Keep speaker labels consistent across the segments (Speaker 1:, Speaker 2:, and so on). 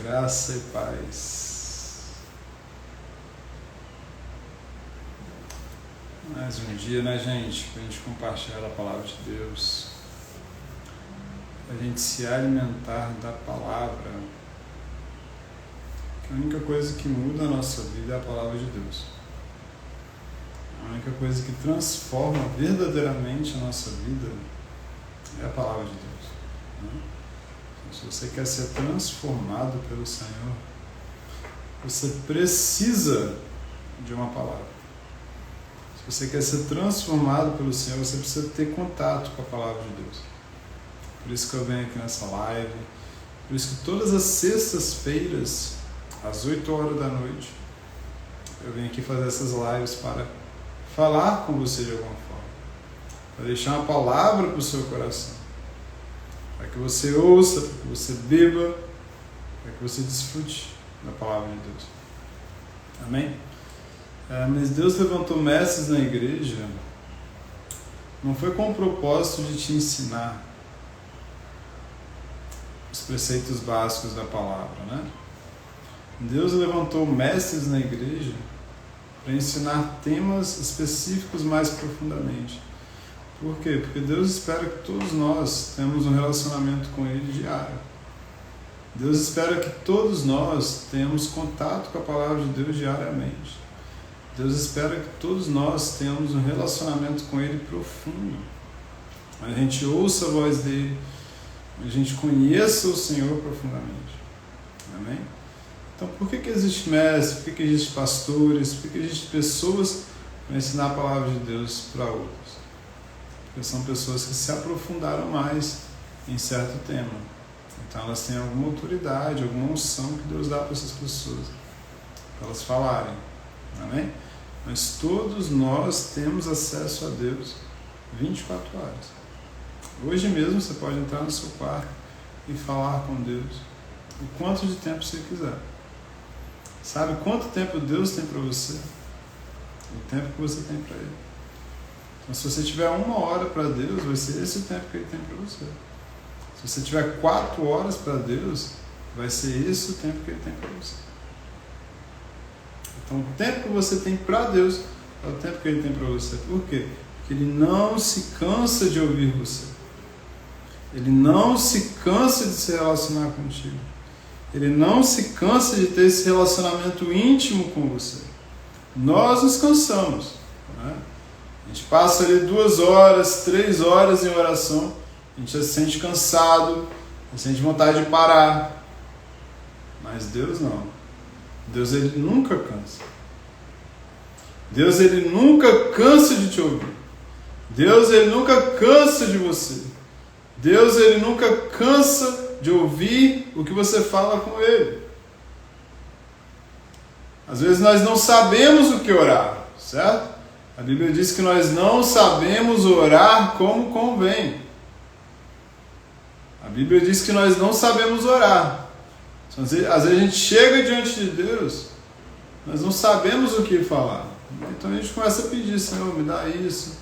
Speaker 1: Graça e paz. Mais um dia, né, gente? Para a gente compartilhar a palavra de Deus, para a gente se alimentar da palavra. Que a única coisa que muda a nossa vida é a palavra de Deus. A única coisa que transforma verdadeiramente a nossa vida é a palavra de Deus, né? Se você quer ser transformado pelo Senhor, você precisa de uma palavra. Se você quer ser transformado pelo Senhor, você precisa ter contato com a palavra de Deus. Por isso que eu venho aqui nessa live, por isso que todas as sextas-feiras, às 8 horas da noite, eu venho aqui fazer essas lives para falar com você de alguma forma, para deixar uma palavra para o seu coração, para que você ouça, para que você beba, para que você desfrute da palavra de Deus. Amém? Mas Deus levantou mestres na igreja, não foi com o propósito de te ensinar os preceitos básicos da palavra, né? Deus levantou mestres na igreja para ensinar temas específicos mais profundamente. Por quê? Porque Deus espera que todos nós tenhamos um relacionamento com Ele diário. Deus espera que todos nós tenhamos contato com a palavra de Deus diariamente. Deus espera que todos nós tenhamos um relacionamento com Ele profundo. A gente ouça a voz dEle, a gente conheça o Senhor profundamente. Amém? Então, por que existe mestre? Por que existe pastores? Por que existe pessoas para ensinar a palavra de Deus para outros? Porque são pessoas que se aprofundaram mais em certo tema. Então elas têm alguma autoridade, alguma unção que Deus dá para essas pessoas, para elas falarem. Amém? Mas todos nós temos acesso a Deus 24 horas. Hoje mesmo você pode entrar no seu quarto e falar com Deus o quanto de tempo você quiser. Sabe quanto tempo Deus tem para você? O tempo que você tem para Ele. Então, se você tiver 1 hora para Deus, vai ser esse o tempo que Ele tem para você. Se você tiver 4 horas para Deus, vai ser esse o tempo que Ele tem para você. Então, o tempo que você tem para Deus é o tempo que Ele tem para você. Por quê? Porque Ele não se cansa de ouvir você. Ele não se cansa de se relacionar contigo. Ele não se cansa de ter esse relacionamento íntimo com você. Nós nos cansamos, né? A gente passa ali 2 horas, 3 horas em oração, a gente já se sente cansado, a gente sente vontade de parar. Mas Deus não. Deus, Ele nunca cansa. Deus, Ele nunca cansa de te ouvir. Deus, Ele nunca cansa de você. Deus, Ele nunca cansa de ouvir o que você fala com Ele. Às vezes nós não sabemos o que orar, certo? A Bíblia diz que nós não sabemos orar como convém. A Bíblia diz que nós não sabemos orar. Às vezes a gente chega diante de Deus, nós não sabemos o que falar. Então a gente começa a pedir: Senhor, me dá isso,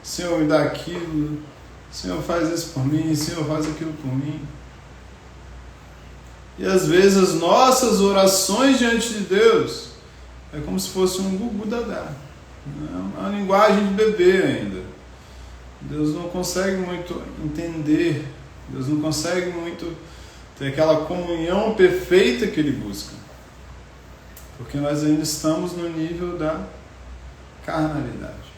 Speaker 1: Senhor, me dá aquilo, Senhor, faz isso por mim, Senhor, faz aquilo por mim. E às vezes as nossas orações diante de Deus é como se fosse um gugu dadá. É uma linguagem de bebê ainda. Deus não consegue muito entender, Deus não consegue muito ter aquela comunhão perfeita que Ele busca, porque nós ainda estamos no nível da carnalidade.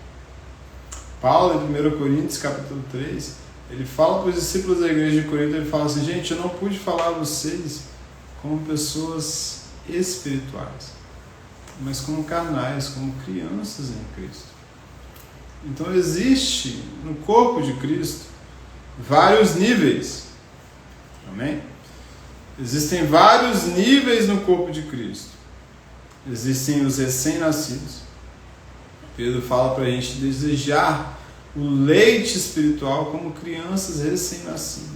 Speaker 1: Paulo, em 1 Coríntios capítulo 3, ele fala para os discípulos da igreja de Corinto, ele fala assim: gente, eu não pude falar a vocês como pessoas espirituais, mas como carnais, como crianças em Cristo. Então existe no corpo de Cristo vários níveis. Amém? Existem vários níveis no corpo de Cristo. Existem os recém-nascidos. Pedro fala para a gente desejar o leite espiritual como crianças recém-nascidas.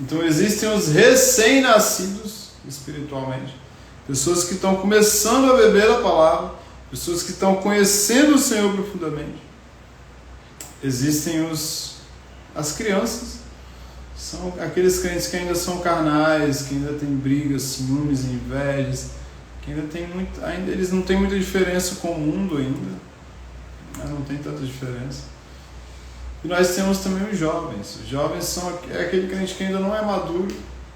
Speaker 1: Então existem os recém-nascidos espiritualmente, pessoas que estão começando a beber a palavra, pessoas que estão conhecendo o Senhor profundamente. Existem as crianças, São aqueles crentes que ainda são carnais, que ainda têm brigas, ciúmes, invejas, que ainda eles não têm muita diferença com o mundo ainda, não tem tanta diferença. E nós temos também os jovens. Os jovens são aquele crente que ainda não é maduro,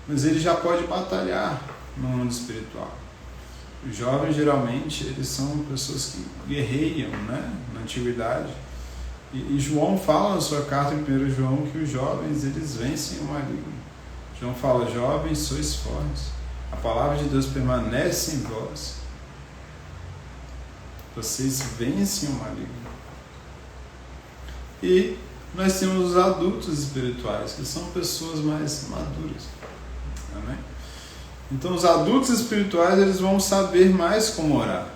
Speaker 1: mas ele já pode batalhar no mundo espiritual. Os jovens, geralmente, eles são pessoas que guerreiam, né, na antiguidade. E João fala na sua carta em 1 João que os jovens, eles vencem o maligno. João fala: jovens, sois fortes. A palavra de Deus permanece em vós. Vocês vencem o maligno. E nós temos os adultos espirituais, que são pessoas mais maduras. Amém? Então os adultos espirituais, eles vão saber mais como orar.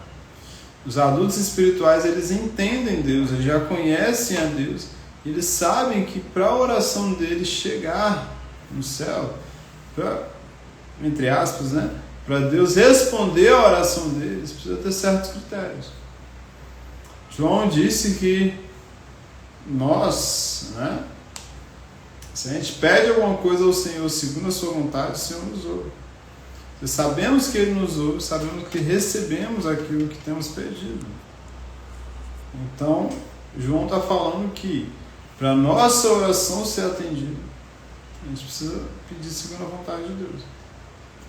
Speaker 1: Os adultos espirituais, eles entendem Deus, eles já conhecem a Deus, eles sabem que para a oração deles chegar no céu, entre aspas, né, para Deus responder a oração deles, precisa ter certos critérios. João disse que nós, né, se a gente pede alguma coisa ao Senhor segundo a sua vontade, o Senhor nos ouve. Se sabemos que Ele nos ouve, sabemos que recebemos aquilo que temos pedido. Então, João está falando que para a nossa oração ser atendida, a gente precisa pedir segundo a vontade de Deus.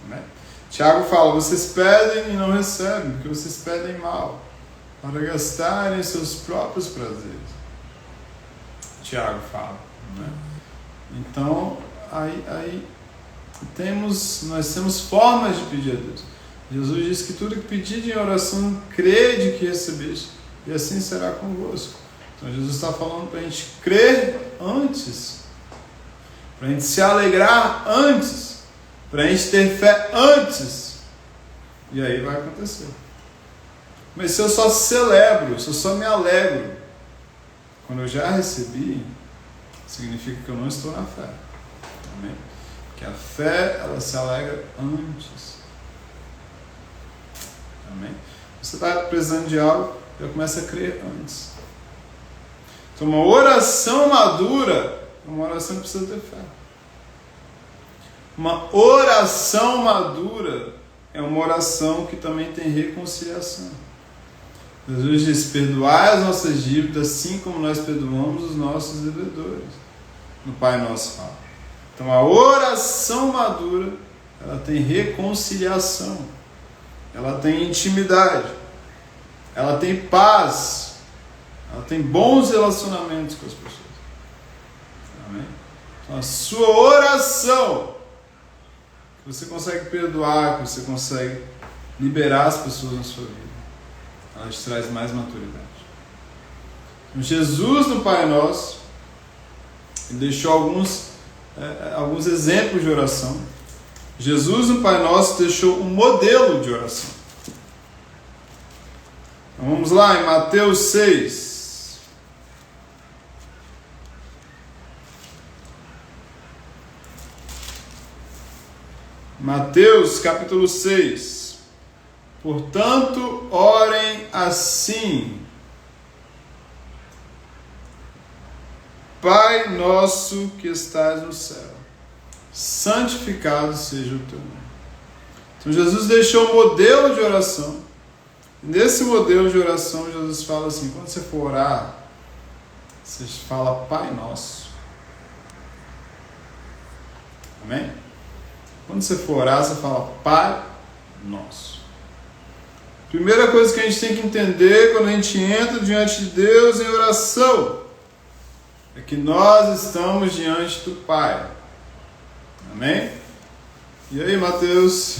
Speaker 1: Né? Tiago fala: vocês pedem e não recebem, porque vocês pedem mal, para gastarem seus próprios prazeres. Tiago fala. Né? Então, nós temos formas de pedir a Deus. Jesus diz que tudo que pedir em oração, crede que recebeste, e assim será convosco. Então Jesus está falando para a gente crer antes, para a gente se alegrar antes, para a gente ter fé antes, e aí vai acontecer. Mas se eu só celebro, se eu só me alegro quando eu já recebi, significa que eu não estou na fé. Amém? Que a fé, ela se alegra antes. Amém? Você está precisando de algo, já começa a crer antes. Então, uma oração madura é uma oração que precisa ter fé. Uma oração madura é uma oração que também tem reconciliação. Jesus diz: perdoai as nossas dívidas, assim como nós perdoamos os nossos devedores. No Pai Nosso fala. Então a oração madura, ela tem reconciliação, ela tem intimidade, ela tem paz, ela tem bons relacionamentos com as pessoas. Amém? Então a sua oração, que você consegue perdoar, que você consegue liberar as pessoas na sua vida, ela te traz mais maturidade. Então, Jesus no Pai Nosso, ele deixou alguns exemplos de oração. Jesus no Pai Nosso deixou um modelo de oração. Então vamos lá, em Mateus 6. Mateus capítulo 6. Portanto, orem assim: Pai nosso que estás no céu, santificado seja o teu nome. Então Jesus deixou um modelo de oração. Nesse modelo de oração, Jesus fala assim: quando você for orar, você fala Pai Nosso. Amém? Quando você for orar, você fala Pai Nosso. Primeira coisa que a gente tem que entender quando a gente entra diante de Deus em oração é que nós estamos diante do Pai. Amém? E aí, Mateus?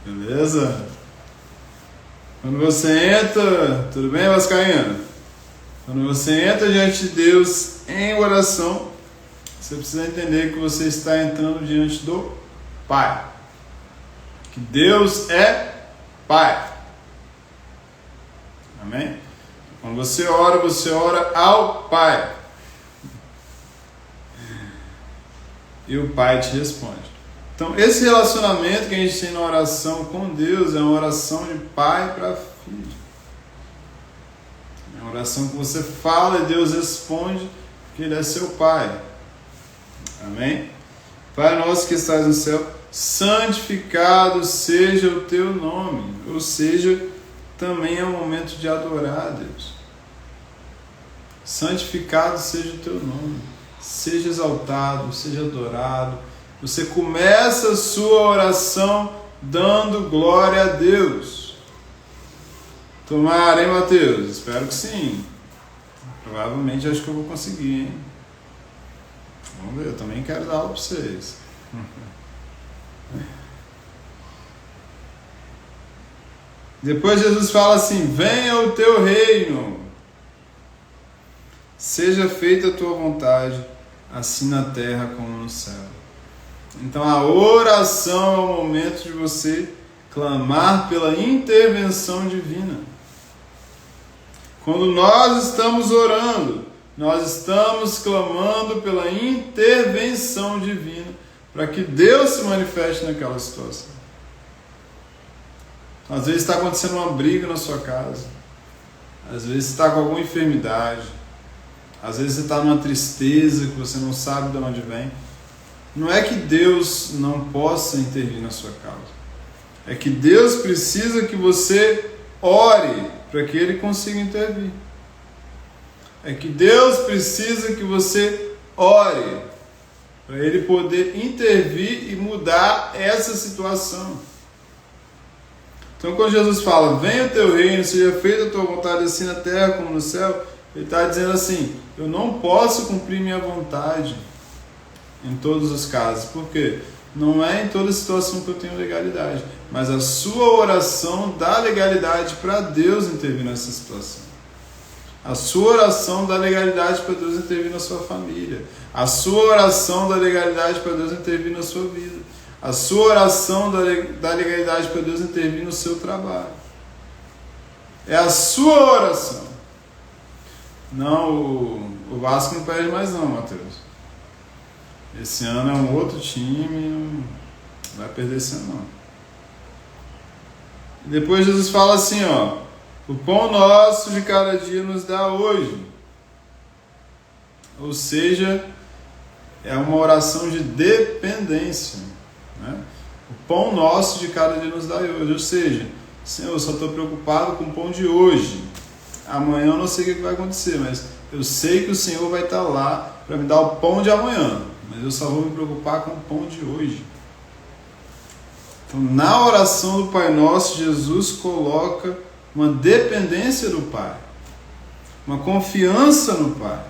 Speaker 1: Beleza? Quando você entra, tudo bem, Vascaína? Quando você entra diante de Deus em oração, você precisa entender que você está entrando diante do Pai. Que Deus é Pai. Amém? Quando você ora ao Pai. E o Pai te responde. Então, esse relacionamento que a gente tem na oração com Deus é uma oração de pai para filho. É uma oração que você fala e Deus responde porque Ele é seu Pai. Amém? Pai nosso que estás no céu, santificado seja o teu nome. Ou seja, também é o momento de adorar a Deus. Santificado seja o teu nome. Seja exaltado, seja adorado. Você começa a sua oração dando glória a Deus. Tomara, hein, Mateus? Espero que sim. Provavelmente acho que eu vou conseguir, hein? Vamos ver, eu também quero dar aula para vocês. Depois Jesus fala assim: venha o teu reino, seja feita a tua vontade, assim na terra como no céu. Então a oração é o momento de você clamar pela intervenção divina. Quando nós estamos orando, nós estamos clamando pela intervenção divina para que Deus se manifeste naquela situação. Às vezes está acontecendo uma briga na sua casa, às vezes você está com alguma enfermidade, às vezes você está numa tristeza que você não sabe de onde vem. Não é que Deus não possa intervir na sua causa, é que Deus precisa que você ore para que Ele consiga intervir. É que Deus precisa que você ore para Ele poder intervir e mudar essa situação. Então quando Jesus fala, venha o teu reino, seja feita a tua vontade assim na terra como no céu, Ele está dizendo assim, eu não posso cumprir minha vontade em todos os casos. Por quê? Não é em toda situação que eu tenho legalidade, mas a sua oração dá legalidade para Deus intervir nessa situação. A sua oração dá legalidade para Deus intervir na sua família. A sua oração dá legalidade para Deus intervir na sua vida. A sua oração dá legalidade para Deus intervir no seu trabalho. É a sua oração. Não, o Vasco não perde mais não, Mateus. Esse ano é um outro time, não vai perder esse ano não. E depois Jesus fala assim, ó, o pão nosso de cada dia nos dá hoje. Ou seja, é uma oração de dependência, né? O pão nosso de cada dia nos dá hoje. Ou seja, Senhor, eu só estou preocupado com o pão de hoje. Amanhã eu não sei o que vai acontecer, mas eu sei que o Senhor vai estar lá para me dar o pão de amanhã. Mas eu só vou me preocupar com o pão de hoje. Então, na oração do Pai Nosso, Jesus coloca uma dependência do Pai, uma confiança no Pai,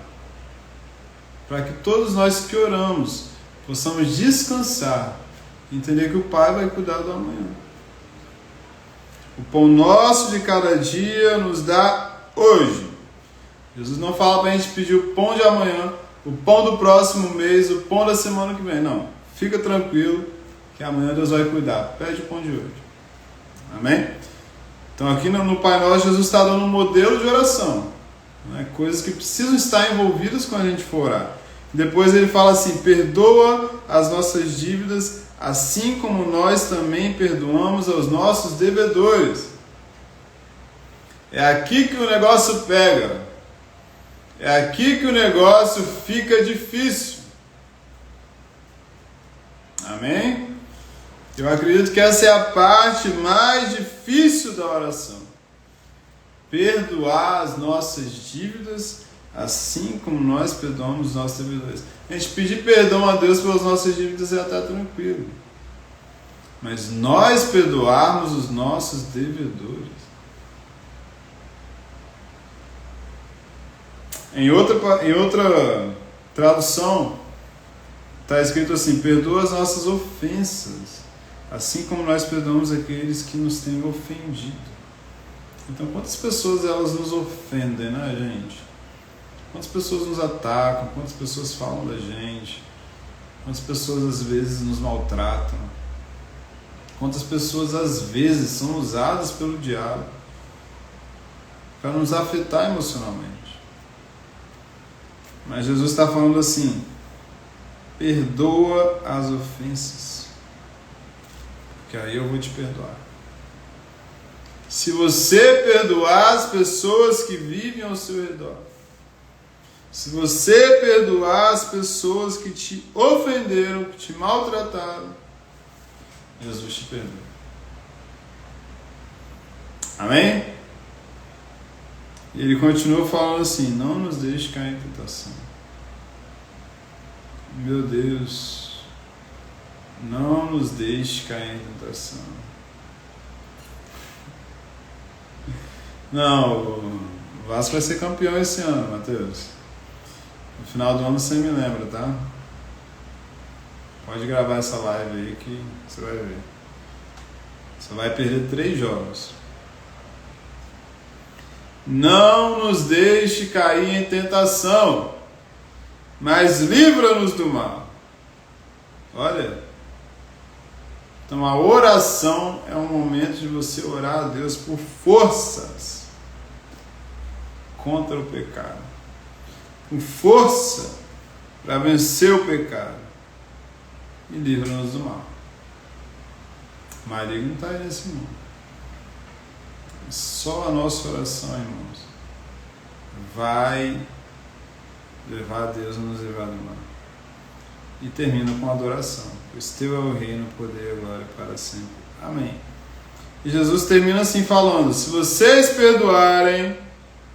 Speaker 1: para que todos nós que oramos possamos descansar, entender que o Pai vai cuidar do amanhã. O pão nosso de cada dia nos dá hoje. Jesus não fala para a gente pedir o pão de amanhã, o pão do próximo mês, o pão da semana que vem. Não, fica tranquilo que amanhã Deus vai cuidar. Pede o pão de hoje. Amém? Então aqui no Pai Nosso, Jesus está dando um modelo de oração, né? Coisas que precisam estar envolvidas quando a gente for orar. Depois ele fala assim, perdoa as nossas dívidas, assim como nós também perdoamos aos nossos devedores. É aqui que o negócio pega. É aqui que o negócio fica difícil. Amém? Eu acredito que essa é a parte mais difícil da oração. Perdoar as nossas dívidas, assim como nós perdoamos os nossos devedores. A gente pedir perdão a Deus pelas nossas dívidas é até tranquilo. Mas nós perdoarmos os nossos devedores. Em outra tradução, está escrito assim, perdoa as nossas ofensas, assim como nós perdoamos aqueles que nos têm ofendido. Então, quantas pessoas elas nos ofendem, né, gente? Quantas pessoas nos atacam, quantas pessoas falam da gente, quantas pessoas às vezes nos maltratam, quantas pessoas às vezes são usadas pelo diabo para nos afetar emocionalmente. Mas Jesus está falando assim, perdoa as ofensas, porque aí eu vou te perdoar. Se você perdoar as pessoas que vivem ao seu redor, Se você perdoar as pessoas que te ofenderam, que te maltrataram, Jesus te perdoa. Amém? E ele continua falando assim: não nos deixe cair em tentação. Meu Deus, não nos deixe cair em tentação. Não, o Vasco vai ser campeão esse ano, Matheus. No final do ano você me lembra, tá? Pode gravar essa live aí que você vai ver. Você vai perder 3 jogos. Não nos deixe cair em tentação, mas livra-nos do mal. Olha. Então a oração é um momento de você orar a Deus por forças contra o pecado. Com força para vencer o pecado. E livra-nos do mal. O maligno está aí nesse mundo. Só a nossa oração, irmãos, vai levar a Deus a nos livrar do mal. E termina com a adoração. Pois teu é o reino, o poder e a glória para sempre. Amém. E Jesus termina assim falando: se vocês perdoarem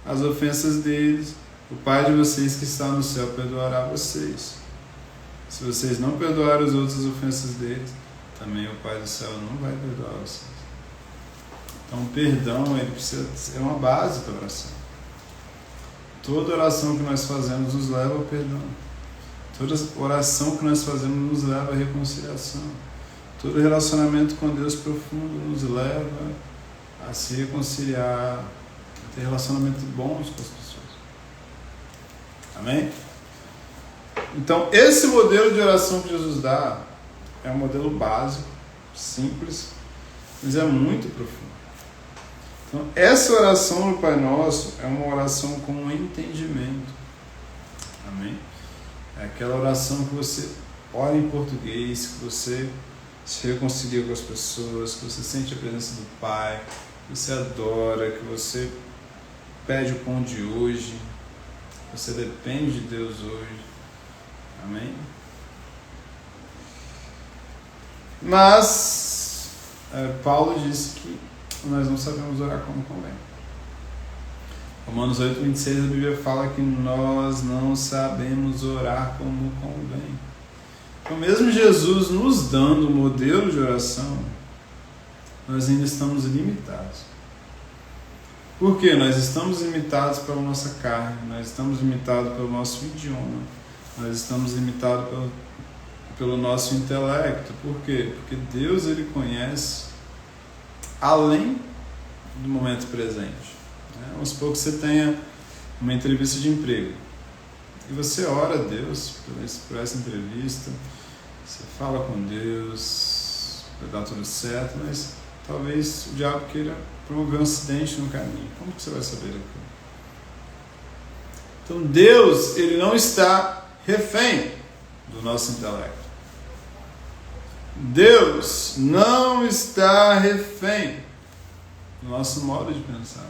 Speaker 1: as ofensas deles, o Pai de vocês que está no céu perdoará vocês. Se vocês não perdoarem as outras ofensas deles, também o Pai do céu não vai perdoar vocês. Então o perdão, ele precisa ser uma base da oração. Toda oração que nós fazemos nos leva ao perdão. Toda oração que nós fazemos nos leva à reconciliação. Todo relacionamento com Deus profundo nos leva a se reconciliar, a ter relacionamentos bons com as pessoas. Amém? Então, esse modelo de oração que Jesus dá é um modelo básico, simples, mas é muito profundo. Então, essa oração no Pai Nosso é uma oração com entendimento. Amém? É aquela oração que você ora em português, que você se reconcilia com as pessoas, que você sente a presença do Pai, que você adora, que você pede o pão de hoje, que você depende de Deus hoje. Amém? Mas Paulo disse que nós não sabemos orar como convém. Romanos 8:26, a Bíblia fala que nós não sabemos orar como convém. Então, mesmo Jesus nos dando o modelo de oração, nós ainda estamos limitados. Por quê? Nós estamos limitados pela nossa carne, nós estamos limitados pelo nosso idioma, nós estamos limitados pelo nosso intelecto. Por quê? Porque Deus, ele conhece além do momento presente. Vamos supor que você tenha uma entrevista de emprego e você ora a Deus por essa entrevista, você fala com Deus, vai dar tudo certo, mas talvez o diabo queira promover um acidente no caminho. Como que você vai saber aquilo? Então Deus, ele não está refém do nosso intelecto. Deus não está refém do nosso modo de pensar.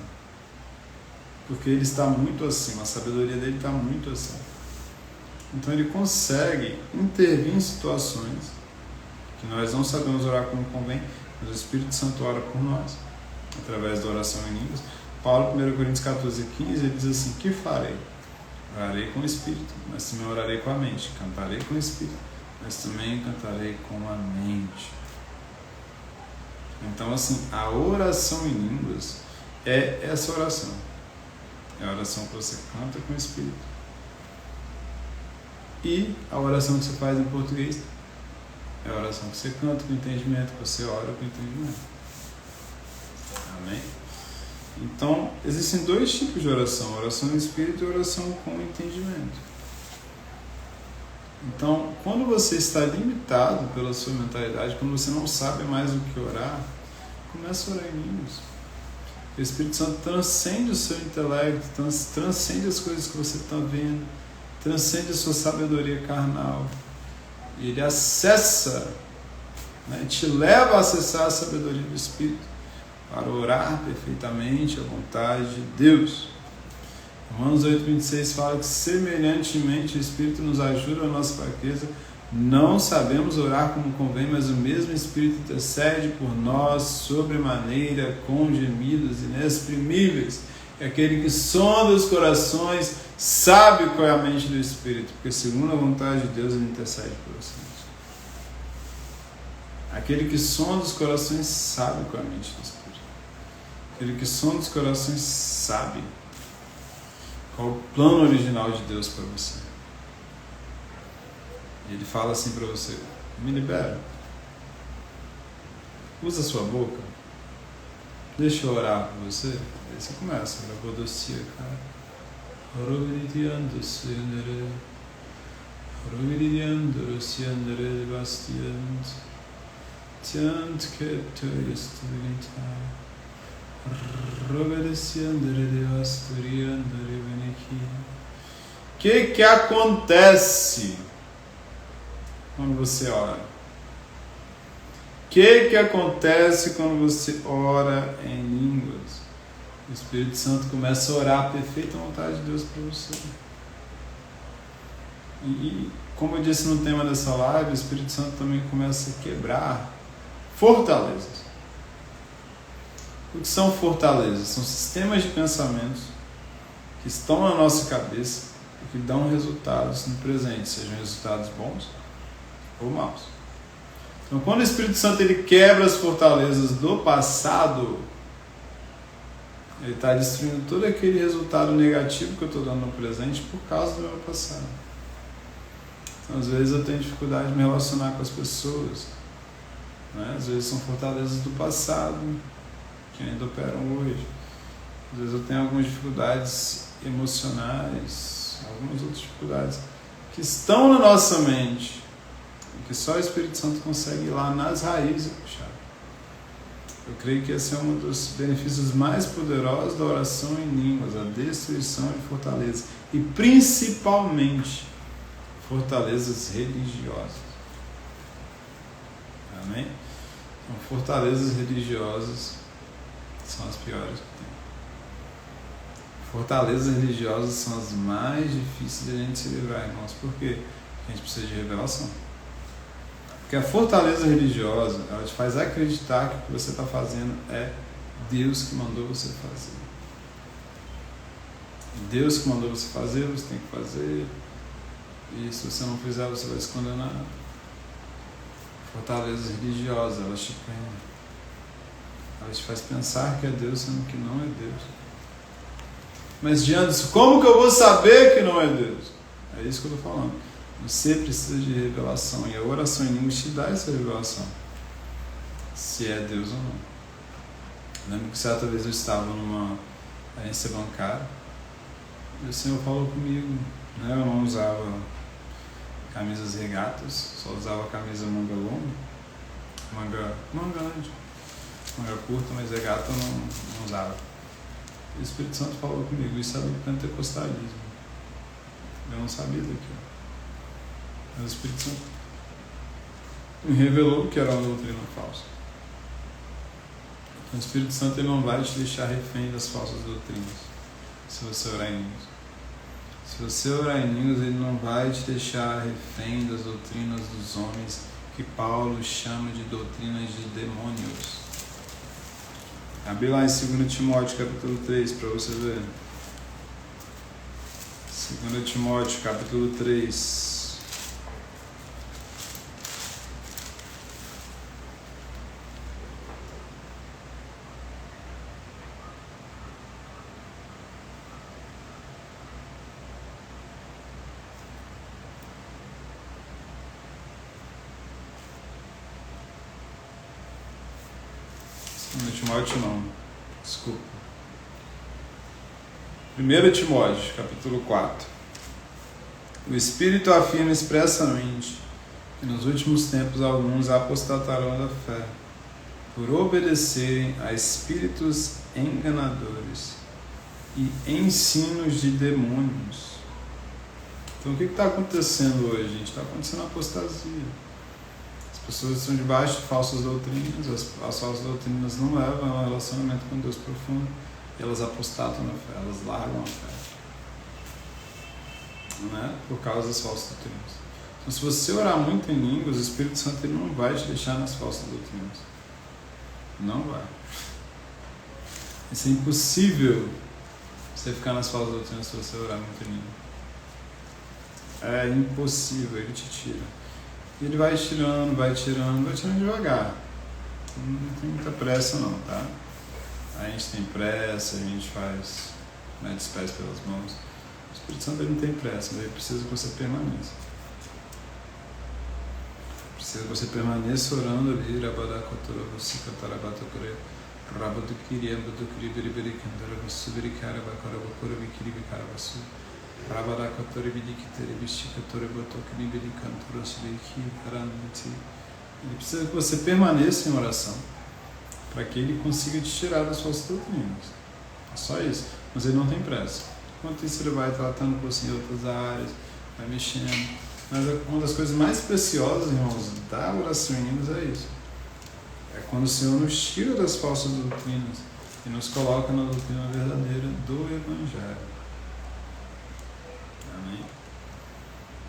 Speaker 1: Porque ele está muito acima, a sabedoria dele está muito acima. Então ele consegue intervir em situações que nós não sabemos orar como convém, mas o Espírito Santo ora por nós, através da oração em línguas. Paulo, 1 Coríntios 14:15, ele diz assim: que farei? Orarei com o Espírito, mas também orarei com a mente. Cantarei com o Espírito, mas também cantarei com a mente. Então, assim, a oração em línguas é essa oração. É a oração que você canta com o Espírito. E a oração que você faz em português é a oração que você canta com entendimento, que você ora com entendimento. Amém? Então, existem 2 tipos de oração: oração em Espírito e oração com entendimento. Então, quando você está limitado pela sua mentalidade, quando você não sabe mais o que orar, comece a orar em línguas. O Espírito Santo transcende o seu intelecto, transcende as coisas que você está vendo, transcende a sua sabedoria carnal. E ele acessa, te leva a acessar a sabedoria do Espírito para orar perfeitamente a vontade de Deus. Romanos 8,26 fala que semelhantemente o Espírito nos ajuda na nossa fraqueza. Não sabemos orar como convém, mas o mesmo Espírito intercede por nós sobremaneira com gemidos inexprimíveis. É aquele que sonda os corações, sabe qual é a mente do Espírito, porque segundo a vontade de Deus ele intercede por vocês. Aquele que sonda os corações sabe qual é a mente do Espírito. Aquele que sonda os corações sabe qual é o plano original de Deus para você. E ele fala assim para você: me libera. Usa a sua boca. Deixa eu orar por você. Aí você começa. O que acontece quando você ora? O que acontece quando você ora em línguas? O Espírito Santo começa a orar a perfeita vontade de Deus para você. E como eu disse no tema dessa live, o Espírito Santo também começa a quebrar fortalezas. O que são fortalezas? São sistemas de pensamentos que estão na nossa cabeça e que dão resultados no presente, sejam resultados bons ou maus. Então, quando o Espírito Santo ele quebra as fortalezas do passado, ele está destruindo todo aquele resultado negativo que eu estou dando no presente por causa do meu passado. Então, às vezes eu tenho dificuldade de me relacionar com as pessoas, né? Às vezes são fortalezas do passado que ainda operam hoje. Às vezes eu tenho algumas dificuldades emocionais, algumas outras dificuldades que estão na nossa mente e que só o Espírito Santo consegue ir lá nas raízes e puxar. Eu creio que esse é um dos benefícios mais poderosos da oração em línguas, a destruição de fortalezas, e principalmente fortalezas religiosas. Amém? Então, fortalezas religiosas são as piores que tem. Fortalezas religiosas são as mais difíceis de a gente se livrar, irmãos. Por quê? Porque a gente precisa de revelação. Porque a fortaleza religiosa, ela te faz acreditar que o que você está fazendo é Deus que mandou você fazer. Deus que mandou você fazer, você tem que fazer. E se você não fizer, você vai se condenar. Fortalezas religiosas, elas te prendem. Elas te fazem pensar que é Deus, sendo que não é Deus. Mas diante disso, como que eu vou saber que não é Deus? É isso que eu estou falando. Você precisa de revelação. E a oração em línguas te dá essa revelação. Se é Deus ou não. Lembro que certa vez eu estava numa agência bancária e o Senhor falou comigo, né? Eu não usava camisas regatas, só usava camisa manga longa, manga curta, mas regata eu não usava. E o Espírito Santo falou comigo: isso é do pentecostalismo. Eu não sabia daquilo. Mas o Espírito Santo me revelou que era uma doutrina falsa. Então, o Espírito Santo ele não vai te deixar refém das falsas doutrinas se você orar em línguas. Se você orar em línguas, ele não vai te deixar refém das doutrinas dos homens que Paulo chama de doutrinas de demônios. Abre lá em 2 Timóteo capítulo 3 para você ver. 2 Timóteo capítulo 3. Timóteo não, desculpa. 1 Timóteo, capítulo 4. O Espírito afirma expressamente que nos últimos tempos alguns apostatarão da fé, por obedecerem a espíritos enganadores e ensinos de demônios. Então o que está acontecendo hoje, gente? Está acontecendo apostasia. As pessoas estão debaixo de falsas doutrinas, as falsas doutrinas não levam a um relacionamento com Deus profundo, e elas apostatam na fé, elas largam a fé. né? Por causa das falsas doutrinas. Então, se você orar muito em línguas, o Espírito Santo ele não vai te deixar nas falsas doutrinas. Não vai. Isso é impossível você ficar nas falsas doutrinas se você orar muito em língua. É impossível, ele te tira. E ele vai tirando devagar. Não tem muita pressa não, tá? A gente tem pressa, a gente faz, mete os pés pelas mãos. O Espírito Santo ele não tem pressa, mas ele precisa que você permaneça. Precisa que você permaneça orando ali, Rabadakotora, Vusikatarabatacore, Rabadukiria, Badukiri, Beriberikandarabasubirikara, Bakarabakura, Vikiribikarabasu, Rabadakotora, Vidikitere, Vishikatora, Batokiri, Berikantura, Subiki, Paraniti. Ele precisa que você permaneça em oração, para que ele consiga te tirar das suas doutrinas. É só isso. Mas ele não tem pressa. Enquanto isso, ele vai tratando com você em outras áreas, vai mexendo. Mas uma das coisas mais preciosas, irmãos, da oração em línguas é isso. É quando o Senhor nos tira das falsas doutrinas e nos coloca na doutrina verdadeira do Evangelho. Amém?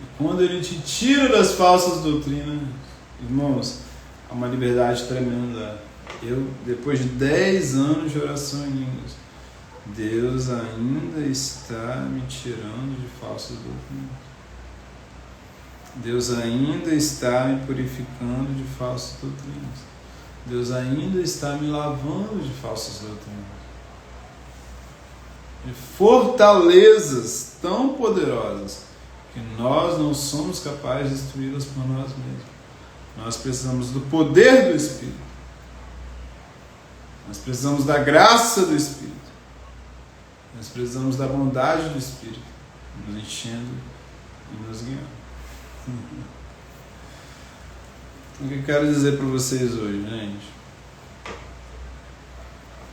Speaker 1: E quando ele te tira das falsas doutrinas, irmãos, há uma liberdade tremenda. Depois de 10 anos de oração em línguas, Deus ainda está me tirando de falsas doutrinas. Deus ainda está me purificando de falsas doutrinas. Deus ainda está me lavando de falsas doutrinas. De fortalezas tão poderosas que nós não somos capazes de destruí-las por nós mesmos. Nós precisamos do poder do Espírito. Nós precisamos da graça do Espírito. Nós precisamos da bondade do Espírito, nos enchendo e nos guiando. O que eu quero dizer para vocês hoje, gente?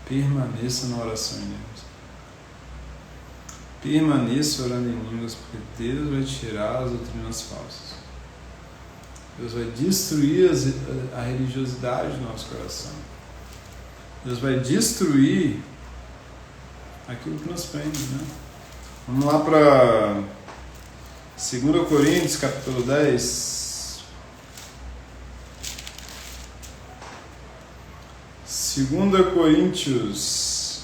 Speaker 1: Permaneça na oração em línguas. Permaneça orando em línguas, porque Deus vai tirar as doutrinas falsas. Deus vai destruir a religiosidade do nosso coração. Deus vai destruir aquilo que nos prende, né? Vamos lá para 2 Coríntios, capítulo 10. 2 Coríntios,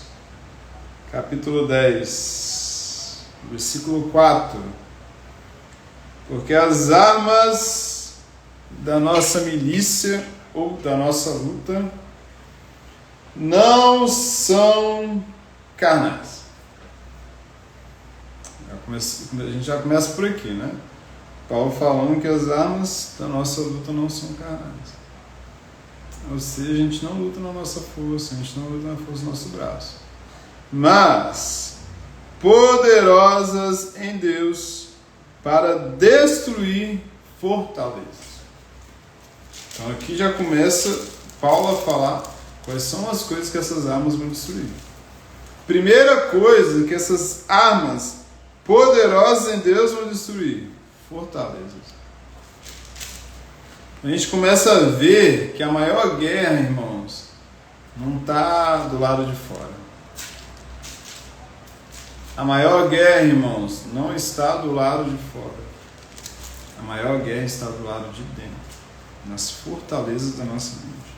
Speaker 1: capítulo 10, versículo 4. Porque as armas da nossa milícia ou da nossa luta não são carnais. A gente já começa por aqui, né? Paulo falando que as armas da nossa luta não são carnais. Ou seja, a gente não luta na nossa força, a gente não luta na força do nosso braço. Mas poderosas em Deus para destruir fortalezas. Então aqui já começa Paulo a falar quais são as coisas que essas armas vão destruir. Primeira coisa que essas armas poderosas em Deus vão destruir: fortalezas. A gente começa a ver que a maior guerra, irmãos, não está do lado de fora. A maior guerra, irmãos, não está do lado de fora. A maior guerra está do lado de dentro, nas fortalezas da nossa mente.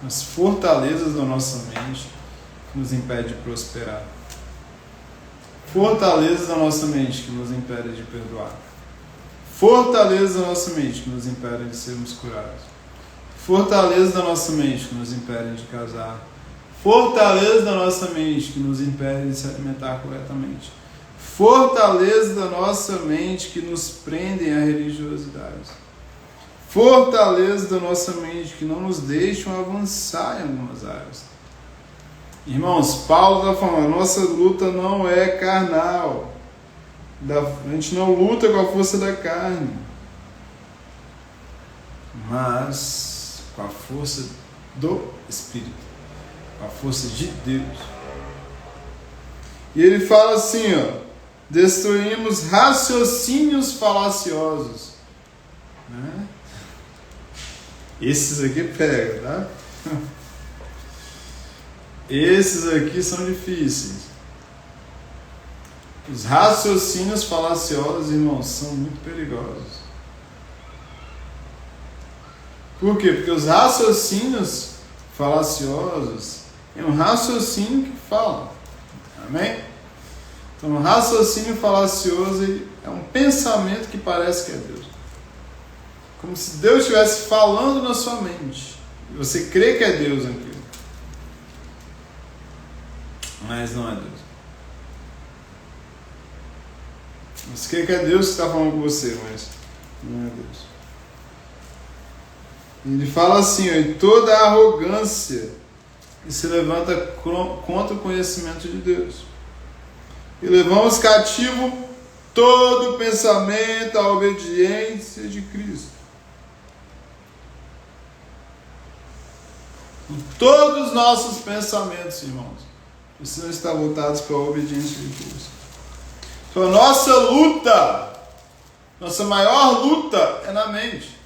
Speaker 1: Nas fortalezas da nossa mente que nos impede de prosperar. Fortalezas da nossa mente que nos impedem de perdoar. Fortalezas da nossa mente que nos impedem de sermos curados. Fortalezas da nossa mente que nos impedem de casar. Fortalezas da nossa mente que nos impedem de se alimentar corretamente. Fortalezas da nossa mente que nos prendem à religiosidade. Fortalezas da nossa mente que não nos deixam avançar em algumas áreas. Irmãos, Paulo está falando, a nossa luta não é carnal. A gente não luta com a força da carne, mas com a força do Espírito, com a força de Deus. E ele fala assim, destruímos raciocínios falaciosos. Né? Esses aqui pega, tá? Esses aqui são difíceis. Os raciocínios falaciosos, irmãos, são muito perigosos. Por quê? Porque os raciocínios falaciosos é um raciocínio que fala. Amém? Então, um raciocínio falacioso é um pensamento que parece que é Deus. Como se Deus estivesse falando na sua mente. E você crê que é Deus aquilo. Mas não é Deus. Você crê que é Deus que está falando com você, mas não é Deus. Ele fala assim, ó, e toda a arrogância que se levanta contra o conhecimento de Deus. E levamos cativo todo pensamento à obediência de Cristo. E todos os nossos pensamentos, irmãos, precisam estar voltados para a obediência de Cristo. Então a nossa luta, nossa maior luta é na mente.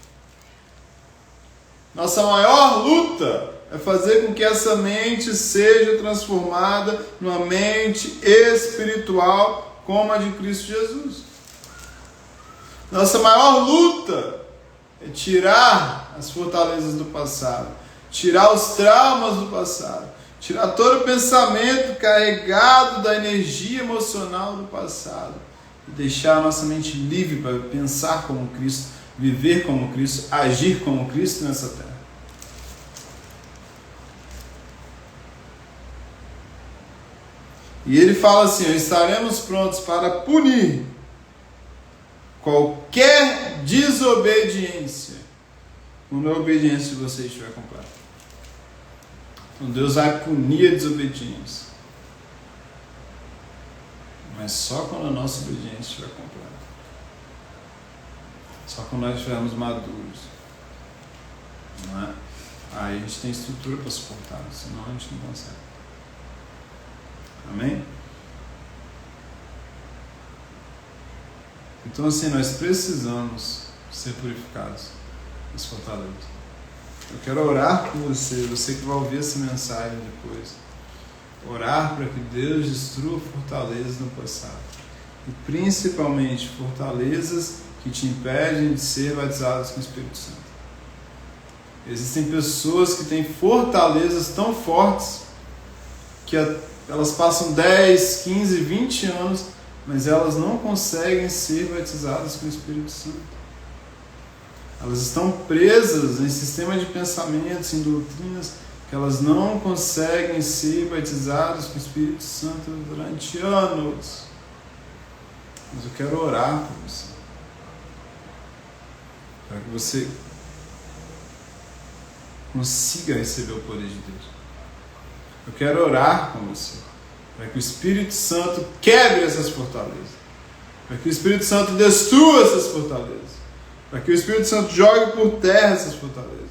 Speaker 1: Nossa maior luta é fazer com que essa mente seja transformada numa mente espiritual como a de Cristo Jesus. Nossa maior luta é tirar as fortalezas do passado, tirar os traumas do passado, tirar todo o pensamento carregado da energia emocional do passado e deixar a nossa mente livre para pensar como Cristo, viver como Cristo, agir como Cristo nessa terra. E ele fala assim, estaremos prontos para punir qualquer desobediência quando a obediência de vocês estiver completa. Então Deus vai punir a desobediência. Mas só quando a nossa obediência estiver completa. Só quando nós estivermos maduros. Não é? Aí a gente tem estrutura para suportar, senão a gente não consegue. Amém? Então assim, nós precisamos ser purificados das fortalezas. Eu quero orar por você que vai ouvir essa mensagem depois. Orar para que Deus destrua fortalezas no passado. E principalmente fortalezas que te impedem de ser batizados com o Espírito Santo. Existem pessoas que têm fortalezas tão fortes que elas passam 10, 15, 20 anos, mas elas não conseguem ser batizadas com o Espírito Santo. Elas estão presas em sistemas de pensamentos, em doutrinas, que elas não conseguem ser batizadas com o Espírito Santo durante anos. Mas eu quero orar por você. Para que você consiga receber o poder de Deus. Eu quero orar com você, para que o Espírito Santo quebre essas fortalezas, para que o Espírito Santo destrua essas fortalezas, para que o Espírito Santo jogue por terra essas fortalezas,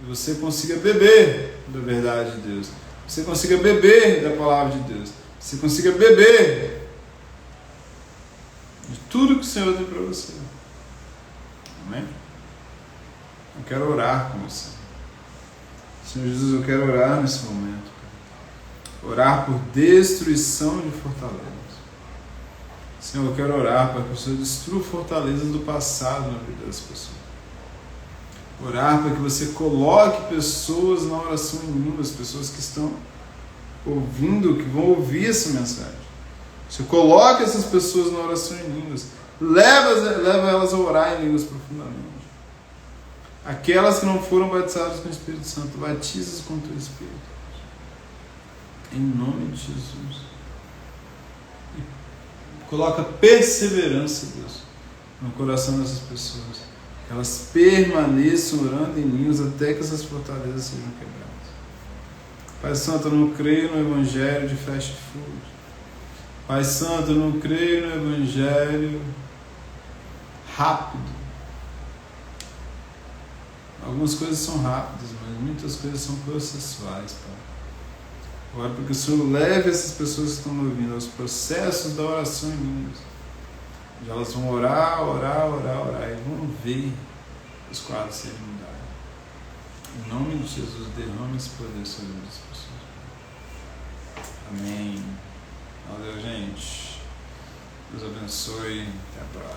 Speaker 1: e você consiga beber da verdade de Deus, você consiga beber da palavra de Deus, você consiga beber de tudo que o Senhor tem para você. Amém? Eu quero orar com você. Senhor Jesus, eu quero orar nesse momento. Orar por destruição de fortalezas. Senhor, eu quero orar para que o Senhor destrua fortalezas do passado na vida das pessoas. Orar para que você coloque pessoas na oração em línguas, pessoas que estão ouvindo, que vão ouvir essa mensagem. Você coloque essas pessoas na oração em línguas. Leva elas a orar em línguas profundamente. Aquelas que não foram batizadas com o Espírito Santo, batiza-as com o teu Espírito. Em nome de Jesus. E coloca perseverança, Deus, no coração dessas pessoas. Que elas permaneçam orando em línguas até que essas fortalezas sejam quebradas. Pai Santo, eu não creio no evangelho de fast food. Pai Santo, eu não creio no evangelho rápido. Algumas coisas são rápidas, mas muitas coisas são processuais, Pai. Ora, porque o Senhor leve essas pessoas que estão me ouvindo aos processos da oração em línguas. E elas vão orar, e vão ver os quadros serem mudados. Em nome de Jesus, derrama esse poder sobre as pessoas. Amém. Valeu, gente. Deus abençoe. Até a próxima.